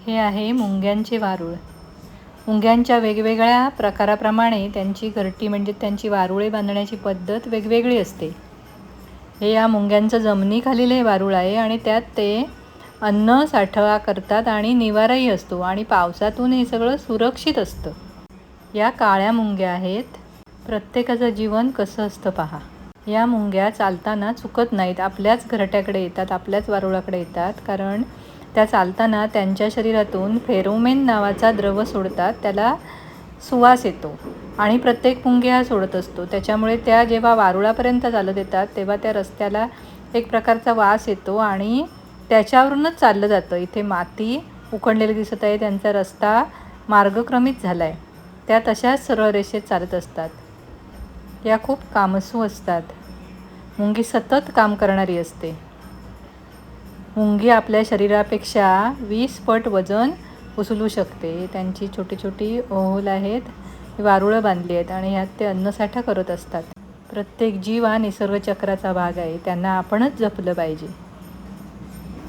हे आहे मुंग्यांचे वारूळ. मुंग्यांच्या वेगवेगळ्या प्रकाराप्रमाणे त्यांची घरटी म्हणजे त्यांची वारुळे बांधण्याची पद्धत वेगवेगळी असते. हे या मुंग्यांचं जमिनीखालील हे वारूळ आहे आणि त्यात ते अन्न साठवा करतात आणि निवाराही असतो आणि पावसातून हे सगळं सुरक्षित असतं. या काळ्या मुंग्या आहेत. प्रत्येकाचं जीवन कसं असतं पहा. या मुंग्या चालताना चुकत नाहीत, आपल्याच घरट्याकडे येतात, आपल्याच वारुळाकडे येतात. कारण त्या चालताना त्यांच्या शरीरातून फेरोमेन नावाचा द्रव सोडतात, त्याला सुवास येतो आणि प्रत्येक मुंगी हा सोडत असतो. त्याच्यामुळे त्या जेव्हा वारुळापर्यंत चालत येतात तेव्हा त्या रस्त्याला एक प्रकारचा वास येतो आणि त्याच्यावरूनच चाललं जातं. इथे माती उखडलेली दिसत आहे, त्यांचा रस्ता मार्गक्रमित झाला आहे. त्या तशाच सरळ रेषेत चालत असतात. या खूप कामसू असतात. मुंगी सतत काम करणारी असते. मुंगी आपल्या शरीरापेक्षा 20 पट वजन उचलू शकते. त्यांची छोटी छोटी ओहोल आहेत, वारुळं बांधली आहेत आणि ह्यात ते अन्नसाठा करत असतात. प्रत्येक जीव हा निसर्गचक्राचा भाग आहे, त्यांना आपणच जपलं पाहिजे.